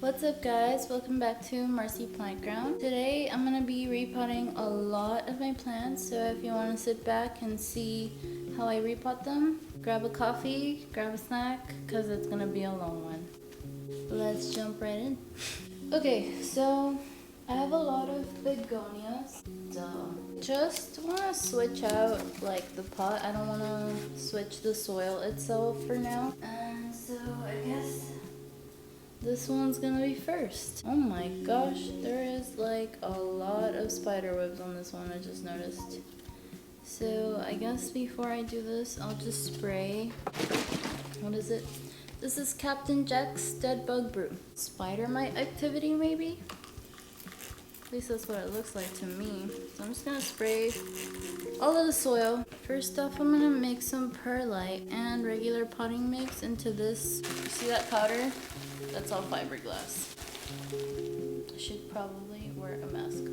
What's up guys, welcome back to Marcy Plant Ground. Today I'm going to be repotting a lot of my plants, so if you want to sit back and see how I repot them, grab a coffee, grab a snack, because it's going to be a long one. Let's jump right in. Okay, so I have a lot of begonias. Just want to switch out like the pot. I don't want to switch the soil itself for now. And so I guess this one's gonna be first. Oh my gosh, there is like a lot of spider webs on this one, I just noticed. So I guess before I do this, I'll just spray. What is it? This is Captain Jack's Dead Bug Brew. Spider mite activity maybe? At least that's what it looks like to me. So I'm just gonna spray all of the soil. First off, I'm gonna mix some perlite and regular potting mix into this. You see that powder? That's all fiberglass. I should probably wear a mask.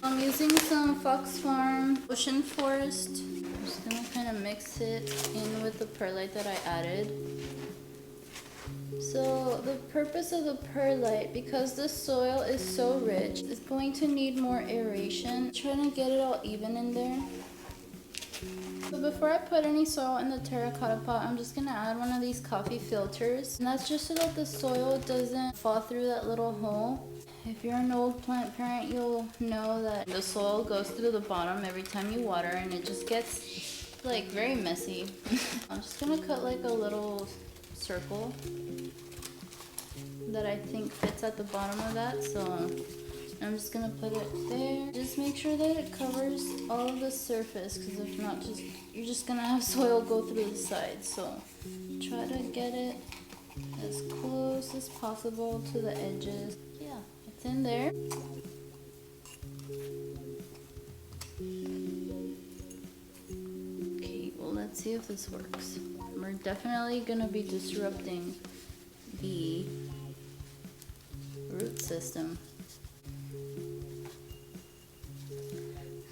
I'm using some Fox Farm Ocean Forest. I'm just gonna kind of mix it in with the perlite that I added. So the purpose of the perlite, because the soil is so rich, it's going to need more aeration. Trying to get it all even in there. So before I put any soil in the terracotta pot, I'm just gonna add one of these coffee filters. And that's just so that the soil doesn't fall through that little hole. If you're an old plant parent, you'll know that the soil goes through the bottom every time you water and it just gets like very messy. I'm just gonna cut like a little circle that I think fits at the bottom of that, so I'm just gonna put it there. Just make sure that it covers all of the surface, because if not, you're just gonna have soil go through the sides. So try to get it as close as possible to the edges. Yeah, it's in there. Okay, well let's see if this works. We're definitely gonna be disrupting the root system.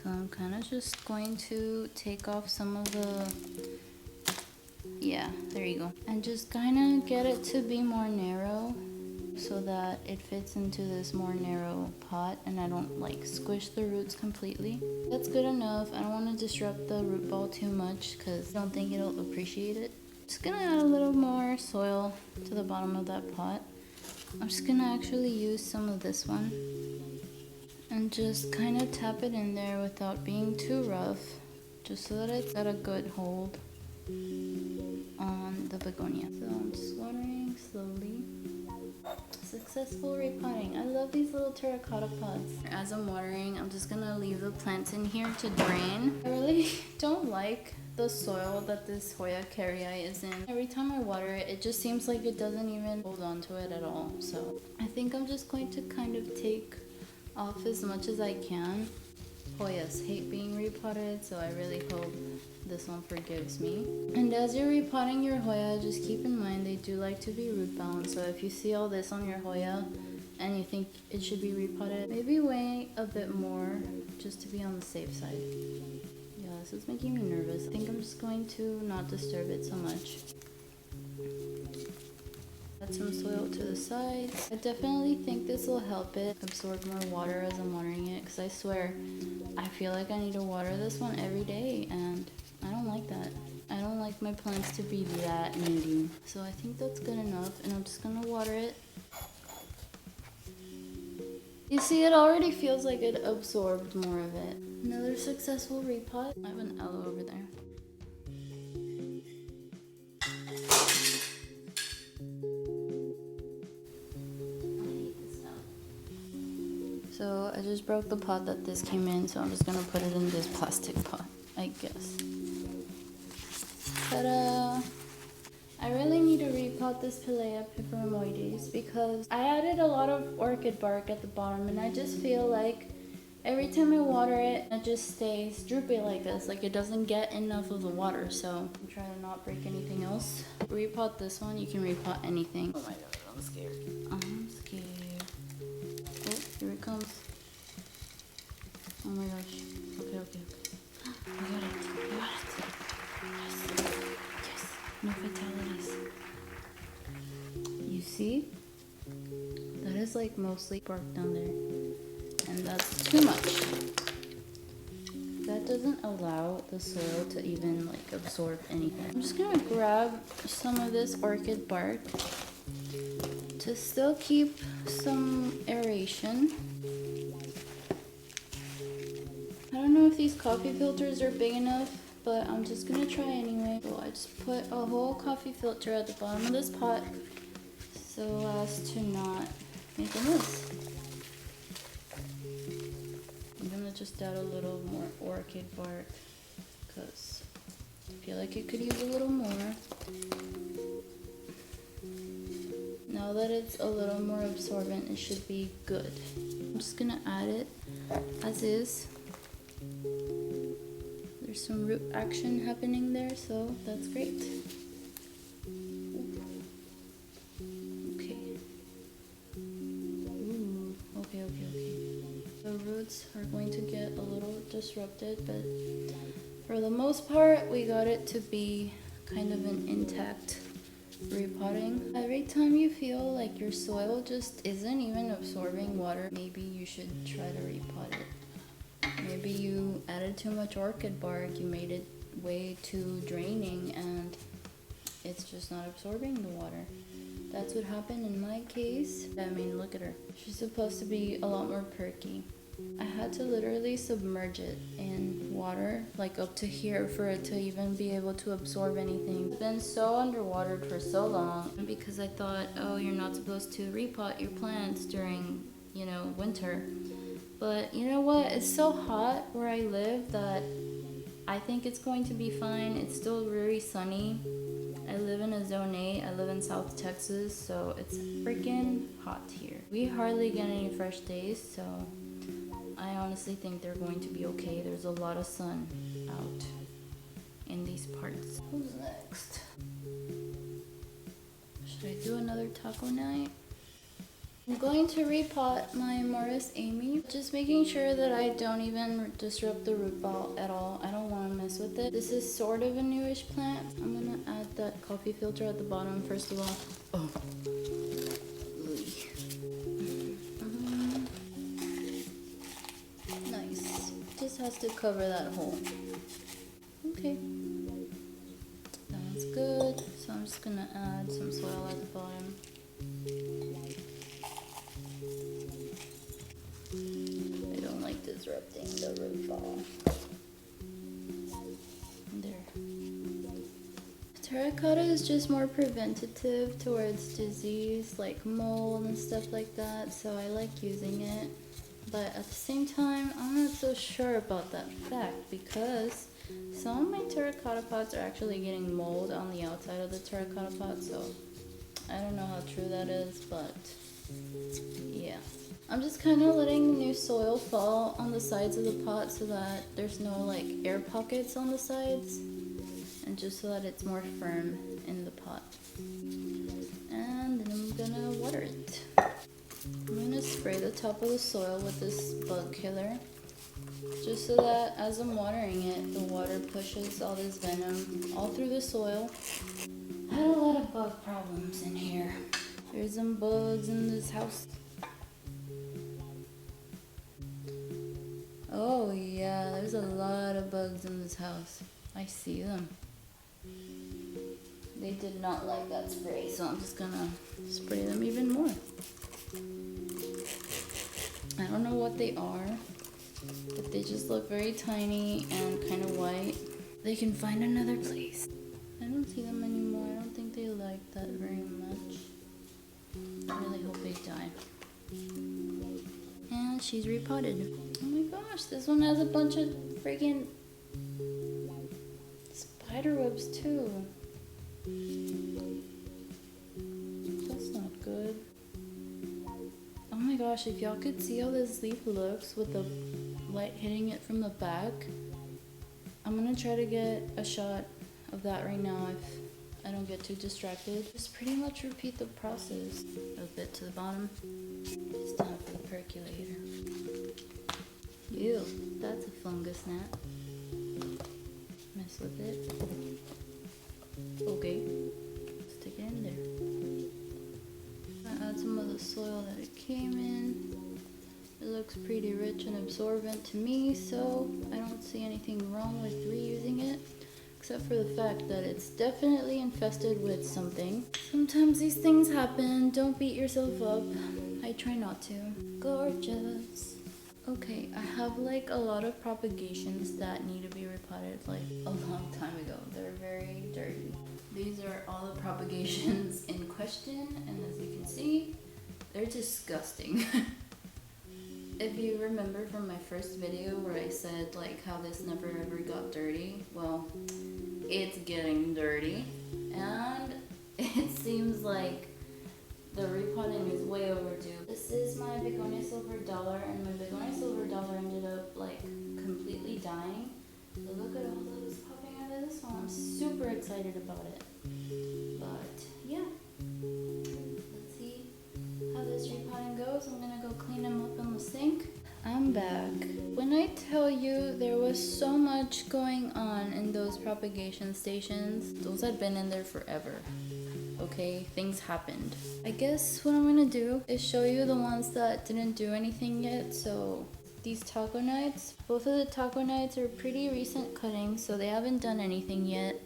So I'm kind of just going to take off some of the, yeah, there you go. And just kind of get it to be more narrow so that it fits into this more narrow pot and I don't like squish the roots completely. That's good enough. I don't want to disrupt the root ball too much because I don't think it'll appreciate it. Just gonna add a little more soil to the bottom of that pot. I'm just gonna actually use some of this one and just kind of tap it in there without being too rough, just so that it's got a good hold on the begonia. So I'm just watering slowly. Successful repotting. I love these little terracotta pots. As I'm watering, I'm just gonna leave the plants in here to drain. I really don't like the soil that this Hoya carrii is in. Every time I water it, it just seems like it doesn't even hold on to it at all. So I think I'm just going to kind of take off as much as I can. Hoyas hate being repotted, so I really hope this one forgives me. And as you're repotting your Hoya, just keep in mind they do like to be root bound. So if you see all this on your Hoya and you think it should be repotted, maybe weigh a bit more just to be on the safe side. Yeah, this is making me nervous. I think I'm just going to not disturb it so much. Add some soil to the sides. I definitely think this will help it absorb more water as I'm watering it, because I swear I feel like I need to water this one every day and I don't like that. I don't like my plants to be that needy. So I think that's good enough and I'm just gonna water it. You see, it already feels like it absorbed more of it. Another successful repot. I have an aloe over there. So I just broke the pot that this came in, so I'm just gonna put it in this plastic pot, I guess. Ta-da! I really need to repot this Pilea peperomoides because I added a lot of orchid bark at the bottom and I just feel like every time I water it, it just stays droopy like this, like it doesn't get enough of the water. So I'm trying to not break anything else. Repot this one, you can repot anything. Oh my god, I'm scared. I'm scared. Oh, here it comes. Oh my gosh. Okay, okay, okay. I got it. I got it. Yes. Yes. No fatalities. See? That is like mostly bark down there. And that's too much. That doesn't allow the soil to even like absorb anything. I'm just gonna grab some of this orchid bark to still keep some aeration. I don't know if these coffee filters are big enough, but I'm just gonna try anyway. So I just put a whole coffee filter at the bottom of this pot so as to not make a mess. I'm gonna just add a little more orchid bark because I feel like it could use a little more. Now that it's a little more absorbent, it should be good. I'm just gonna add it as is. There's some root action happening there, so that's great. Okay. Ooh, okay. The roots are going to get a little disrupted, but for the most part, we got it to be kind of an intact repotting. Every time you feel like your soil just isn't even absorbing water, maybe you should try to repot it. Maybe you added too much orchid bark, you made it way too draining, and it's just not absorbing the water. That's what happened in my case. I mean, look at her. She's supposed to be a lot more perky. I had to literally submerge it in water, like up to here, for it to even be able to absorb anything. It's been so underwatered for so long because I thought, oh, you're not supposed to repot your plants during, winter. But you know what? It's so hot where I live that I think it's going to be fine. It's still very sunny. I live in a zone 8. I live in South Texas, so it's freaking hot here. We hardly get any fresh days, so I honestly think they're going to be okay. There's a lot of sun out in these parts. Who's next? Should I do another taco night? I'm going to repot my Morris Amy, just making sure that I don't even disrupt the root ball at all. I don't want to mess with it. This is sort of a newish plant. I'm going to add that coffee filter at the bottom first of all. Oh. Nice. Just has to cover that hole. Okay. Sounds good. So I'm just going to add some soil at the bottom. I don't like disrupting the root ball. There. Terracotta is just more preventative towards disease like mold and stuff like that, so I like using it. But at the same time, I'm not so sure about that fact because some of my terracotta pots are actually getting mold on the outside of the terracotta pot, so I don't know how true that is, but yeah. I'm just kind of letting the new soil fall on the sides of the pot so that there's no like air pockets on the sides, and just so that it's more firm in the pot. And then I'm gonna water it. I'm gonna spray the top of the soil with this bug killer, just so that as I'm watering it, the water pushes all this venom all through the soil. I had a lot of bug problems in here. There's some bugs in this house. Oh yeah, there's a lot of bugs in this house. I see them. They did not like that spray, so I'm just gonna spray them even more. I don't know what they are, but they just look very tiny and kind of white. They can find another place. I don't see them anymore. I don't think they like that very much. I really hope they die. And she's repotted. Oh my gosh, this one has a bunch of freaking spider webs too. That's not good. Oh my gosh, if y'all could see how this leaf looks with the light hitting it from the back. I'm gonna try to get a shot of that right now if I don't get too distracted. Just pretty much repeat the process. A bit to the bottom. It's time for the percolator. Ew, that's a fungus gnat. Mess with it. Okay, stick it in there. the soil that it came in. It looks pretty rich and absorbent to me, so I don't see anything wrong with reusing it, except for the fact that it's definitely infested with something. Sometimes these things happen, don't beat yourself up. I try not to. Gorgeous. Okay, I have like a lot of propagations that need to be repotted like a long time ago. They're very dirty. These are all the propagations in question, and as you can see, they're disgusting. If you remember from my first video where I said like how this never ever got dirty, well, it's getting dirty, and it seems like the repotting is way overdue. This is my begonia silver dollar, and my begonia silver dollar ended up like completely dying. But look at all that is popping out of this one. I'm super excited about it. But yeah, let's see how this repotting goes. I'm gonna go clean them up in the sink. I'm back. When I tell you there was so much going on in those propagation stations, those had been in there forever. Okay, things happened. I guess what I'm gonna do is show you the ones that didn't do anything yet. So these taco knights, both of the taco knights are pretty recent cuttings, so they haven't done anything yet.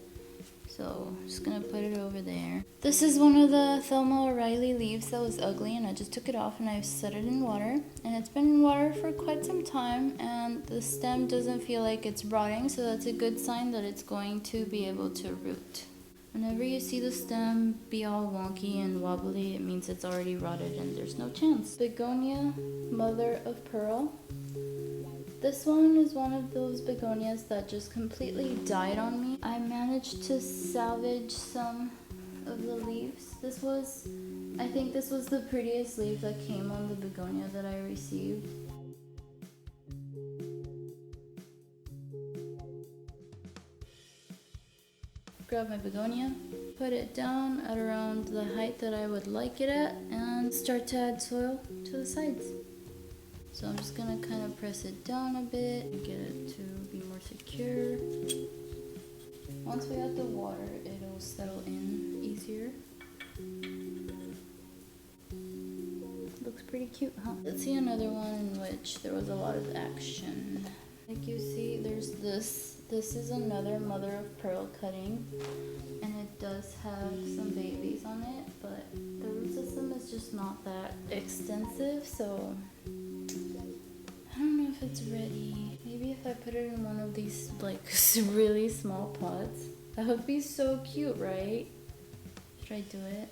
So I'm just gonna put it over there. This is one of the Thelma O'Reilly leaves that was ugly, and I just took it off and I've set it in water. And it's been in water for quite some time, and the stem doesn't feel like it's rotting, so that's a good sign that it's going to be able to root. Whenever you see the stem be all wonky and wobbly, it means it's already rotted and there's no chance. Begonia, mother of pearl. This one is one of those begonias that just completely died on me. I managed to salvage some of the leaves. I think this was the prettiest leaf that came on the begonia that I received. Grab my begonia, put it down at around the height that I would like it at, and start to add soil to the sides. So I'm just gonna kind of press it down a bit and get it to be more secure. Once we add the water, it'll settle in easier. Looks pretty cute, huh? Let's see another one in which there was a lot of action. Like you see, there's this. This is another mother of pearl cutting, and it does have some babies on it, but the root system is just not that extensive, so I don't know if it's ready. Maybe if I put it in one of these like really small pots, that would be so cute, right? Should I do it?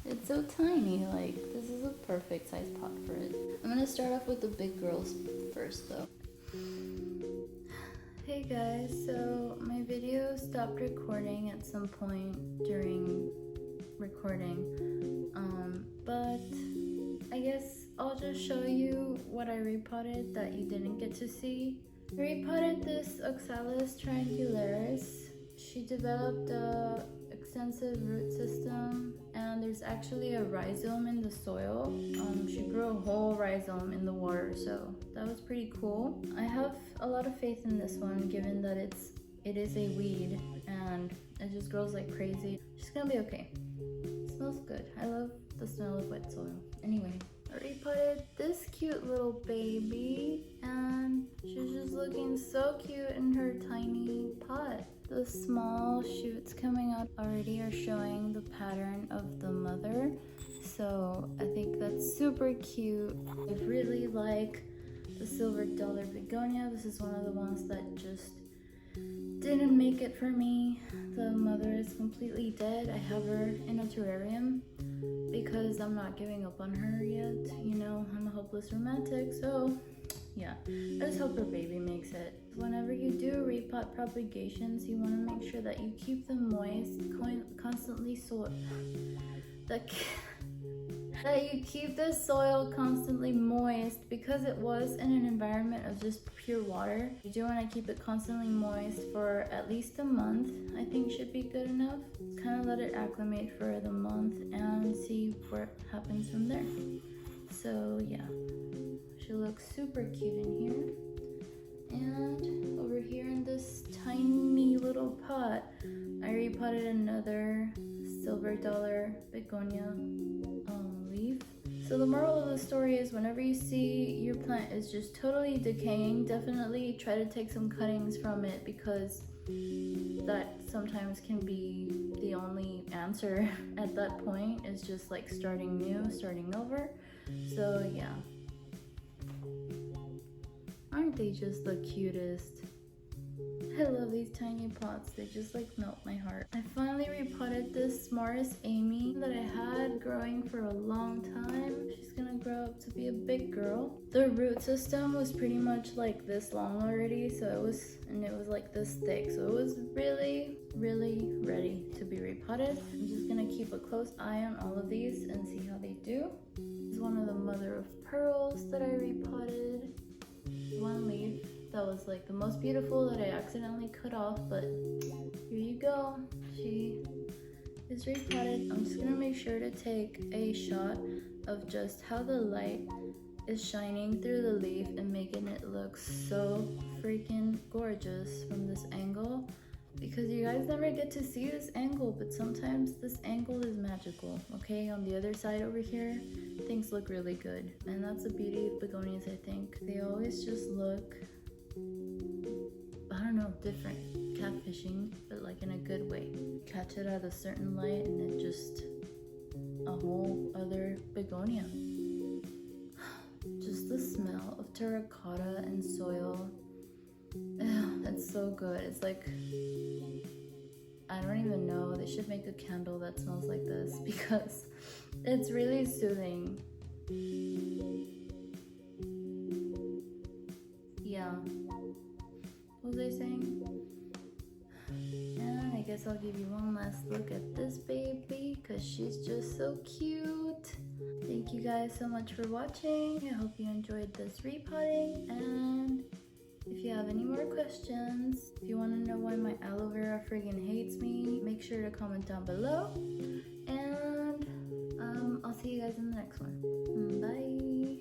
It's so tiny, like this is a perfect size pot for it. I'm gonna start off with the big girls first though. Hey guys, so my video stopped recording at some point during recording, but I guess I'll just show you what I repotted that you didn't get to see. I repotted this Oxalis triangularis. She developed a extensive root system, and there's actually a rhizome in the soil. She grew a whole rhizome in the water, so that was pretty cool. I have a lot of faith in this one, given that it is a weed and it just grows like crazy. She's gonna be okay. It smells good. I love the smell of wet soil. Anyway, I repotted this cute little baby, and she's just looking so cute in her tiny pot. The small shoots coming out already are showing the pattern of the mother, so I think that's super cute. I really like the silver dollar begonia. This is one of the ones that just didn't make it for me. The mother is completely dead. I have her in a terrarium because I'm not giving up on her yet. You know, I'm a hopeless romantic, so yeah, I just hope her baby makes it. Whenever you do repot propagations, you want to make sure that you keep them moist, constantly that you keep the soil constantly moist, because it was in an environment of just pure water. You do want to keep it constantly moist for at least a month. I think should be good enough. Kind of let it acclimate for the month and see what happens from there. So yeah, she looks super cute in here. And over here in this tiny little pot, I repotted another silver dollar begonia leaf. So the moral of the story is whenever you see your plant is just totally decaying, definitely try to take some cuttings from it, because that sometimes can be the only answer at that point, is just like starting new, starting over. So yeah. Aren't they just the cutest? I love these tiny pots. They just like melt my heart. I finally repotted this Morris Amy that I had growing for a long time. She's gonna grow up to be a big girl. The root system was pretty much like this long already, so it was like this thick. So it was really, really ready to be repotted. I'm just gonna keep a close eye on all of these and see how they do. This is one of the mother of pearls that I repotted. One leaf that was like the most beautiful that I accidentally cut off, but here you go. She is repotted. I'm just gonna make sure to take a shot of just how the light is shining through the leaf and making it look so freaking gorgeous from this angle, because you guys never get to see this angle, but sometimes this angle is magical. Okay, on the other side over here, things look really good, and that's the beauty of begonias. I think they always just look, I don't know, different. Catfishing, but like in a good way. Catch it at a certain light and it just a whole other begonia. Just the smell of terracotta and soil. It's so good. It's like, I don't even know, they should make a candle that smells like this, because it's really soothing. Yeah. What was I saying? And I guess I'll give you one last look at this baby, because she's just so cute. Thank you guys so much for watching. I hope you enjoyed this repotting, and if you have any more questions, if you want to know why my aloe vera friggin' hates me, make sure to comment down below, and I'll see you guys in the next one. Bye.